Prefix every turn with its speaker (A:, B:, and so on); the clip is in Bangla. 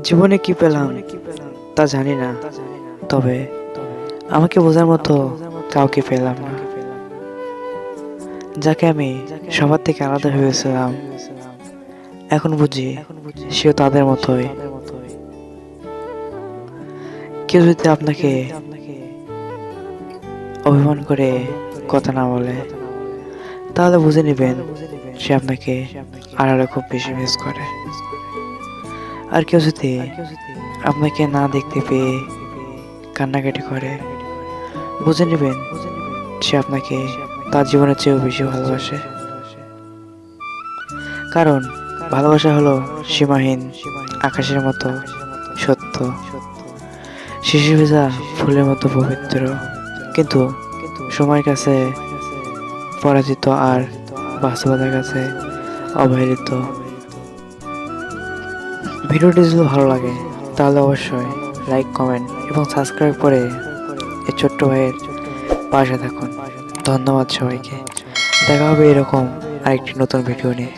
A: জীবনে কি পেলাম তা জানি না, তবে আমাকে বোঝার মতো কাউকে পেলাম না। যাকে আমি সবার থেকে আলাদা ভেবেছিলাম, এখন বুঝি সেও তাদের মতোই। কেউ যদি আপনাকে অভিমান করে কথা না বলে, তাহলে বুঝে নেবেন সে আপনাকে আড়ালে খুব বেশি মিস করে। আর কেউ যদি আপনাকে না দেখতে পেয়ে কান্নাকাটি করে, বুঝে নেবেন সে আপনাকে তার জীবনের চেয়েও বেশি ভালোবাসে। কারণ ভালোবাসা হলো সীমাহীন আকাশের মতো সত্য, শিশি ভেজা ফুলের মতো পবিত্র, কিন্তু সময়ের কাছে পরাজিত আর বাস্তবতার কাছে অবহেলিত। ভিডিওটি যদি ভালো লাগে তাহলে অবশ্যই লাইক, কমেন্ট এবং সাবস্ক্রাইব করে এই ছোট্ট ভাইয়ের পাশে থাকুন। ধন্যবাদ সবাইকে। দেখা হবে এরকম আরেকটি নতুন ভিডিও নিয়ে।